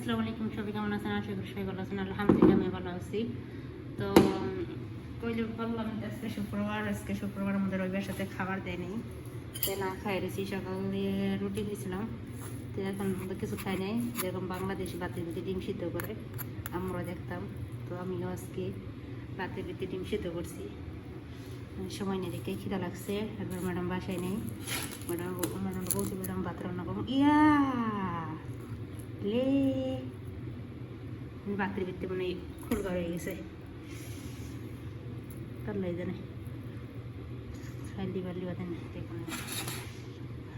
আসসালামু আলাইকুম, সবাই কেমন আছেন? আশা করি সবাই ভালো আছেন। আলহামদুলিল্লাহ আমি ভালো আছি। তো কইলে বললাম আজকে শুক্রবার আমাদের রবিবার সাথে খাবার দেয়নি, না খাই রেছি। সকালে রুটি দিয়েছিলাম, তো এখন কিছু খাই নাই। যেরকম বাংলাদেশি বাতি বিতি ডিম সিদ্ধ করে আমরা দেখতাম, তো আমিও আজকে বাতি বিতি ডিম সিদ্ধ করছি। সময় নেই দেখে খিদা লাগছে। একবার ম্যাডাম বাসায় নেই, ম্যাডাম বলছি ম্যাডাম ভাত রান্না করবো। ইয়া লে বাতির ভিত্তি মানে খুলগা হয়ে গেছে, তার লাই জানে হালদি বাল্লি বাদেন দেখুন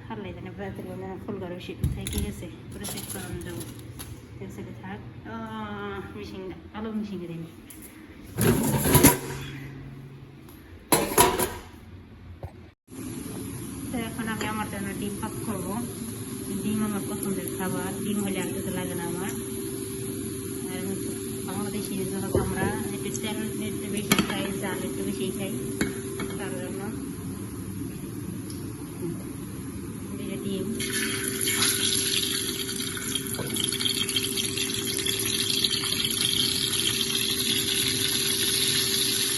হারলাই জানে বাতির মানে খুলগা রয়েছে থেকে গেছে। পুরো চেক করানো যাবো সাথে থাক। মিশিং আলু মিশিংয়ে দিন। তো এখন আমি আমার জন্য ডিম ভাত করবো। ডিম আমার পছন্দের খাবার, ডিম হলে আর কিছু লাগে না আমার। আর বাংলাদেশি যেহেতু আমরা একটু তেল একটু বেশি খাই, চাল একটু বেশি খাই, তার জন্য ডিম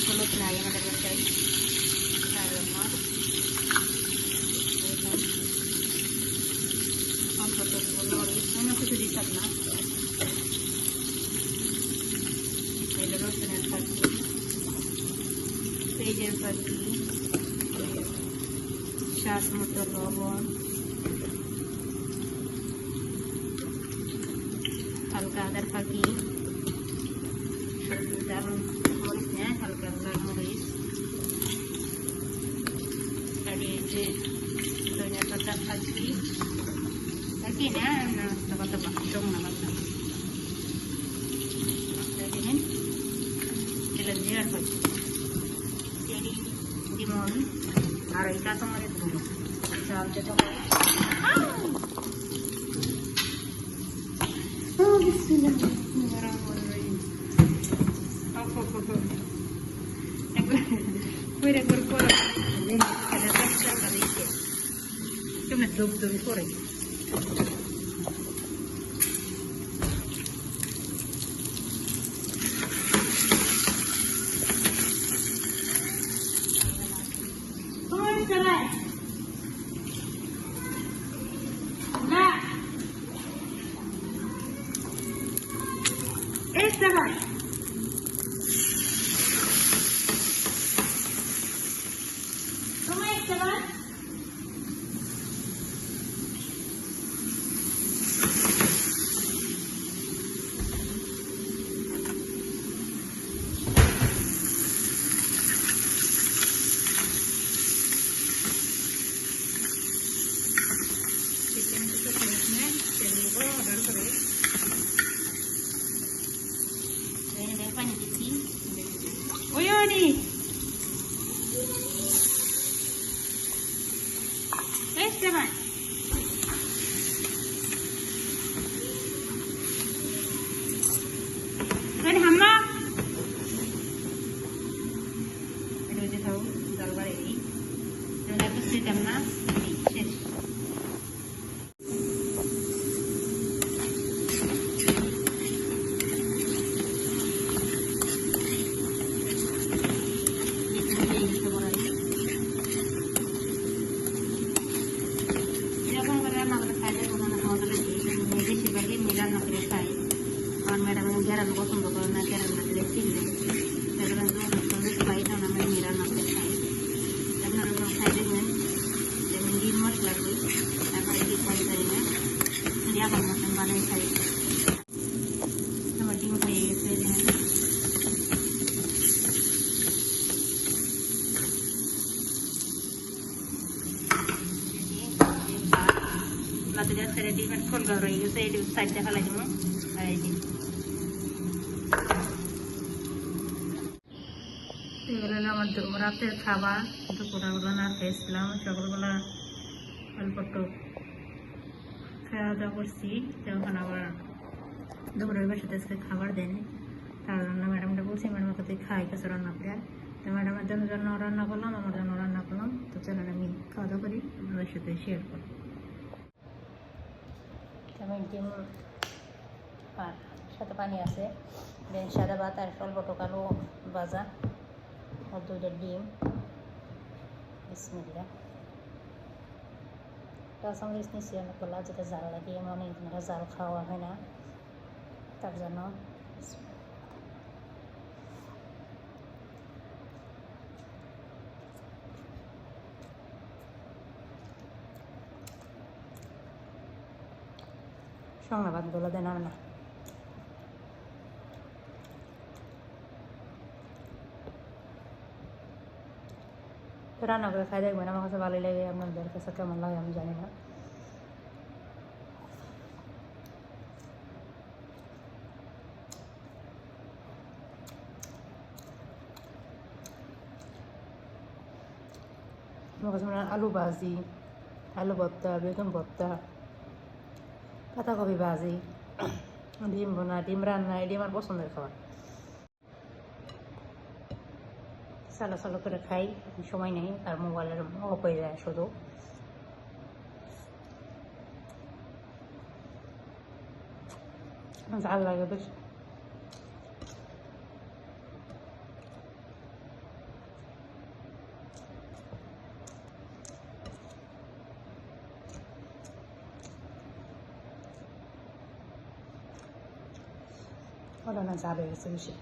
হলুদ নাই আমাদের বাসায়, তার জন্য অল্প অন্য কিছু দিতাম না। রসুনের পাখি, পেঁয়াজের পাখি, শ্বাস মতো লবণ, হালকা আদার পাখি, ডাল মরিচ নেয়, হালকা লাল মরিচ, আর এই যে ধনিয়া পাতার পাখি পাখি নেয় কত বাথরুম না বাথরুম জিরার পাখি, চেরি, ডিমন, আর এই কাঁচামরিচ গুলো সব যেটা ধূপ করে Jalan kosong bakal nanti ada lesin deh. Jalan tuh betul baik na naman nira na pesay. Karena orang saya dengan dimas lagi, apa lagi saya tanya, dia akan makan balai saya. Sama dimas saya dengan. Lalu dia saya dimas kol garai, saya di saja kalau cuma, ini. আমার রাতের খাবার দুপুরবেলা না খেয়েছিলাম, সকালবেলা অল্প একটু খাওয়া দাওয়া করছি। তখন আবার দুপুরের বাসাতে আজকে খাবার দেয়নি, তার জন্য ম্যাডামটা বলছি ম্যাডামের কাছে খাই কিছু রান্না করে। তো ম্যাডামের জন্য রান্না করলাম, আমার জন্য রান্না করলাম। তো চলেন আমি খাওয়া দাওয়া করি, আপনাদের সাথে শেয়ার করি। ডিম আর সাথে পানি আছে, দেন সাদা ভাত আর অল্প টোকালো ভাজা আর 2টা ডিম। বিসমিল্লাহ। কাঁচামরিচ নিচ্ছি অনেকগুলো, যেটা জাল লাগে, আমার অনেকদিন জাল খাওয়া হয় না, তার জন্য। সঙ্গে ভাতগুলো দেন না, তো রান্না করে খাই দেখবেন, আমার কাছে ভালোই লাগে, আপনাদের কাছে কেমন লাগে আমি জানি না। আমার কাছে আলু ভাজি, আলু ভর্তা, বেগুন ভর্তা, পাতাকপি ভাজি, ডিম বোনা, ডিম রান্না, এটি আমার পছন্দের খাবার। সালো সালো করে খাই, সময় নেই, আর মোবাইলের অফ হয়ে যায় শুধু। ঝাল লাগে বেশ। ওটা না ঝাল হয়ে গেছে বেশি।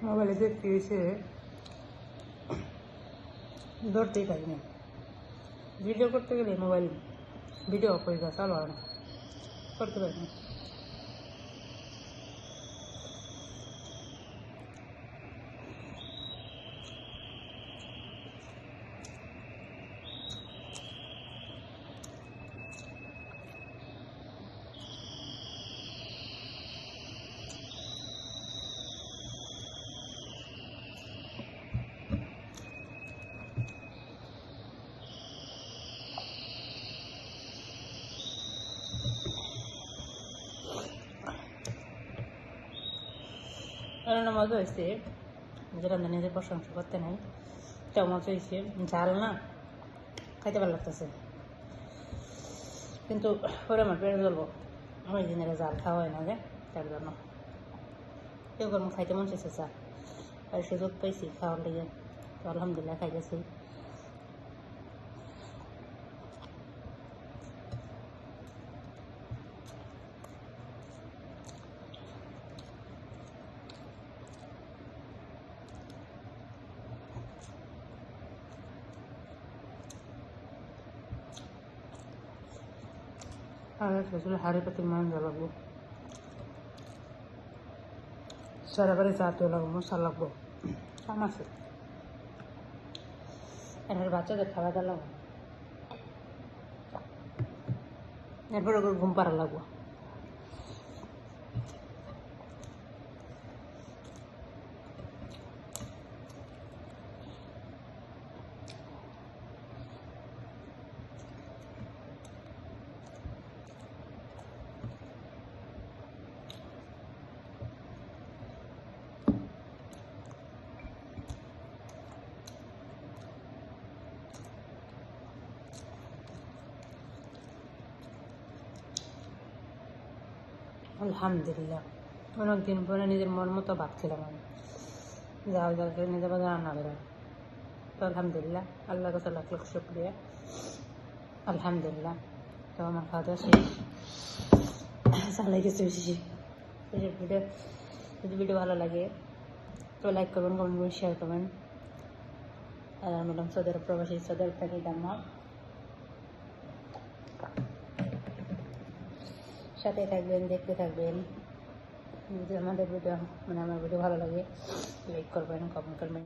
মোবাইলে দেখতে এসে ধরতেই পারিনি, ভিডিও করতে গেলে মোবাইল ভিডিও অফ হয়ে যায়, চালু হয় না, করতে পারিনি। রান্না মজা হয়েছে, যেটা নিজের প্রশংসা করতে নাই, তাও মজা হয়েছে। ঝাল না, খাইতে ভালো লাগতেছে, কিন্তু ওরা আমার পেটে চলবো, অনেক দিনের জাল খাওয়া হয় না যে, তার জন্য কেউ কোনো খাইতে মন চাইছে চা, আর সুযোগ পাইছি খাওয়ার লেগে, তো আলহামদুলিল্লাহ খাইতেছি। আর আসলে হাড়ি পাতির মান লাগবো, সারা বাড়ি চাতে লাগবো, মশা লাগবো, কাম আছে, এর বাচ্চাদের খাওয়া দাওয়া লাগবো, এরপরে ঘুম পাড়া লাগবো। আলহামদুলিল্লাহ, অনেকদিন পরে নিজের মন মতো ভাত খেলাম আমি, যাও যাও করে নিজের বাজার রান্না করে, তো আলহামদুলিল্লাহ, আল্লাহ কাছে লাখ লাখ শুক্রিয়া, আলহামদুলিল্লাহ। তো আমার খাওয়া দাওয়া শেষ, চালাই গেছে বেশি। ভিডিও যদি ভিডিও ভালো লাগে তো লাইক করবেন, কমেন্ট করবেন, শেয়ার করবেন। আর আমি হলাম সৌদি আরব প্রবাসী, সৌদি আরব থাকি আমার সাথে থাকবেন, দেখতে থাকবেন। যদি আমাদের ভিডিও মানে আমার ভিডিও ভালো লাগে লাইক করবেন, কমেন্ট করবেন।